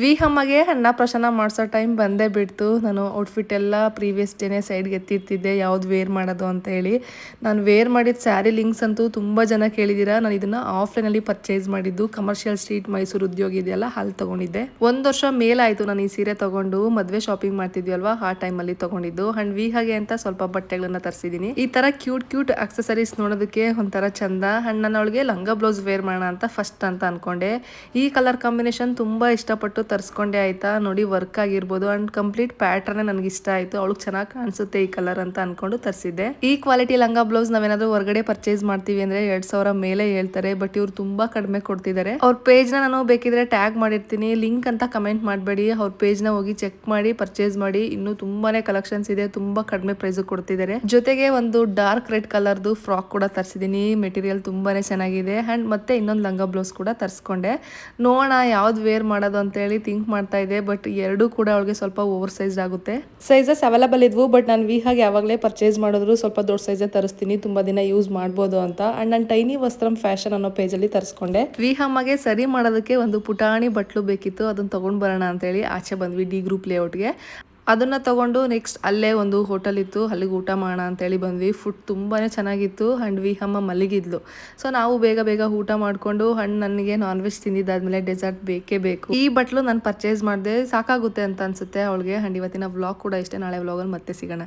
ವಿಹಮ್ಮಗೆ ಅನ್ನ ಪ್ರಸನ್ನ ಮಾಡಿಸೋ ಟೈಮ್ ಬಂದೇ ಬಿಡ್ತು. ನಾನು ಔಟ್ಫಿಟ್ ಎಲ್ಲ ಪ್ರೀವಿಯಸ್ ಡೇನೇ ಸೈಡ್ಗೆ ಎತ್ತಿರ್ತಿದ್ದೆ ಯಾವ್ದು ವೇರ್ ಮಾಡೋದು ಅಂತ ಹೇಳಿ. ನಾನು ವೇರ್ ಮಾಡಿದ ಸ್ಯಾರಿ ಲಿಂಕ್ಸ್ ಅಂತೂ ತುಂಬ ಜನ ಕೇಳಿದ್ದೀರಾ. ನಾನು ಇದನ್ನು ಆಫ್ಲೈನಲ್ಲಿ ಪರ್ಚೇಸ್ ಮಾಡಿದ್ದು ಕಮರ್ಷಿಯಲ್ ಸ್ಟ್ರೀಟ್ ಮೈಸೂರು ಉದ್ಯೋಗ ಇದೆಯಲ್ಲ ಅಲ್ಲಿ ತೊಗೊಂಡಿದ್ದೆ. 1 ವರ್ಷ ಮೇಲಾಯಿತು ನಾನು ಈ ಸೀರೆ ತೊಗೊಂಡು. ಮದುವೆ ಶಾಪಿಂಗ್ ಮಾಡ್ತಿದ್ವಿ ಅಲ್ವಾ ಆ ಟೈಮಲ್ಲಿ ತೊಗೊಂಡಿದ್ದು. ಆ್ಯಂಡ್ ವಿಹಾಗೆ ಅಂತ ಸ್ವಲ್ಪ ಬಟ್ಟೆಗಳನ್ನ ತರಿಸಿದ್ದೀನಿ. ಈ ಥರ ಕ್ಯೂಟ್ ಅಕ್ಸೆಸರೀಸ್ ನೋಡೋದಕ್ಕೆ ಒಂಥರ ಚಂದ. ಆ್ಯಂಡ್ ನಾನು ಅವಳಿಗೆ ಲಂಗ ಬ್ಲೌಸ್ ವೇರ್ ಮಾಡೋಣ ಅಂತ ಫಸ್ಟ್ ಅಂತ ಅನ್ಕೊಂಡೆ. ಈ ಕಲರ್ ಕಾಂಬಿನೇಷನ್ ತುಂಬ ಇಷ್ಟಪಟ್ಟು ತರಿಸ್ಕೊಂಡೆ ಆಯ್ತಾ. ನೋಡಿ ವರ್ಕ್ ಆಗಿರ್ಬೋದು ಅಂಡ್ ಕಂಪ್ಲೀಟ್ ಪ್ಯಾಟರ್ನ್ ನನಗೆ ಇಷ್ಟ ಆಯ್ತು. ಅವಳಿಗೆ ಚೆನ್ನಾಗಿ ಕಾಣಿಸುತ್ತೆ ಈ ಕಲರ್ ಅಂತ ಅನ್ಕೊಂಡು ತರಿಸಿದ್ದೆ. ಈ ಕ್ವಾಲಿಟಿ ಲಂಗ ಬ್ಲೌಸ್ ನಾವೇನಾದ್ರೂ ಹೊರಗಡೆ ಪರ್ಚೇಸ್ ಮಾಡ್ತೀವಿ ಅಂದ್ರೆ 2,000 ಮೇಲೆ ಹೇಳ್ತಾರೆ. ಬಟ್ ಇವ್ರು ತುಂಬಾ ಕಡಿಮೆ ಕೊಡ್ತಿದ್ದಾರೆ. ಅವ್ರ ಪೇಜ್ ನ ನಾನು ಬೇಕಿದ್ರೆ ಟ್ಯಾಗ್ ಮಾಡಿರ್ತೀನಿ, ಲಿಂಕ್ ಅಂತ ಕಮೆಂಟ್ ಮಾಡಬೇಡಿ. ಅವ್ರ ಪೇಜ್ ನ ಹೋಗಿ ಚೆಕ್ ಮಾಡಿ ಪರ್ಚೇಸ್ ಮಾಡಿ. ಇನ್ನು ತುಂಬಾನೇ ಕಲೆಕ್ಷನ್ಸ್ ಇದೆ, ತುಂಬಾ ಕಡಿಮೆ ಪ್ರೈಸ್ ಕೊಡ್ತಿದ್ದಾರೆ. ಜೊತೆಗೆ ಒಂದು ಡಾರ್ಕ್ ರೆಡ್ ಕಲರ್ದು ಫ್ರಾಕ್ ಕೂಡ ತರಿಸಿದೀನಿ. ಮೆಟೀರಿಯಲ್ ತುಂಬಾನೇ ಚೆನ್ನಾಗಿದೆ. ಅಂಡ್ ಮತ್ತೆ ಇನ್ನೊಂದು ಲಂಗ ಬ್ಲೌಸ್ ಕೂಡ ತರಿಸ್ಕೊಂಡೆ. ನೋಡೋಣ ಯಾವ್ದು ವೇರ್ ಮಾಡೋದು ಅಂತ ಹೇಳಿ ಥಿಂಕ್ ಮಾಡ್ತಾ ಇದೆ. ಬಟ್ ಎರಡೂ ಕೂಡ ಅವಳಿಗೆ ಸ್ವಲ್ಪ ಓವರ್ ಸೈಜ್ ಆಗುತ್ತೆ. ಸೈಜಸ್ ಅವೈಲೇಬಲ್ ಇದ್ವು. ಬಟ್ ನಾನು ವಿಹಾಗೆ ಯಾವಾಗಲೇ ಪರ್ಚೇಸ್ ಮಾಡಿದ್ರು ಸ್ವಲ್ಪ ದೊಡ್ಡ ಸೈಜೇ ತರಿಸ್ತೀನಿ, ತುಂಬಾ ದಿನ ಯೂಸ್ ಮಾಡ್ಬೋದು ಅಂತ. ಅಂಡ್ ನಾನು ಟೈನಿ ವಸ್ತ್ರಂ ಫ್ಯಾಷನ್ ಅನ್ನೋ ಪೇಜಲ್ಲಿ ತರಿಸ್ಕೊಂಡೆ. ವಿಹಮ್ಮಗೆ ಸರಿ ಮಾಡೋದಕ್ಕೆ ಒಂದು ಪುಟಾಣಿ ಬಟ್ಲು ಬೇಕಿತ್ತು, ಅದನ್ನ ತಗೊಂಡ್ ಬರೋಣ ಅಂತ ಹೇಳಿ ಆಚೆ ಬಂದ್ವಿ ಡಿ ಗ್ರೂಪ್ ಲೇಔಟ್ಗೆ. ಅದನ್ನ ತಗೊಂಡು ನೆಕ್ಸ್ಟ್ ಅಲ್ಲೇ ಒಂದು ಹೋಟೆಲ್ ಇತ್ತು, ಅಲ್ಲಿಗೆ ಊಟ ಮಾಡೋಣ ಅಂತೇಳಿ ಬಂದ್ವಿ. ಫುಡ್ ತುಂಬಾನೇ ಚೆನ್ನಾಗಿತ್ತು. ಅಂಡ್ ವಿಹಮ್ಮ ಮಲಗಿದ್ಲು. ಸೊ ನಾವು ಬೇಗ ಊಟ ಮಾಡ್ಕೊಂಡು ಹಣ್ಣು ನನಗೆ ನಾನ್ ವೆಜ್ ತಿಂದಿದ್ದಾದ್ಮೇಲೆ ಡೆಸರ್ಟ್ ಬೇಕೇ ಬೇಕು. ಈ ಬಟ್ಲು ನಾನು ಪರ್ಚೇಸ್ ಮಾಡಿದೆ, ಸಾಕಾಗುತ್ತೆ ಅಂತ ಅನ್ಸುತ್ತೆ ಅವಳಿಗೆ. ಅಂಡ್ ಇವತ್ತಿನ ವ್ಲಾಗ್ ಕೂಡ ಇಷ್ಟೇ. ನಾಳೆ ವ್ಲಾಗಲ್ಲಿ ಮತ್ತೆ ಸಿಗೋಣ.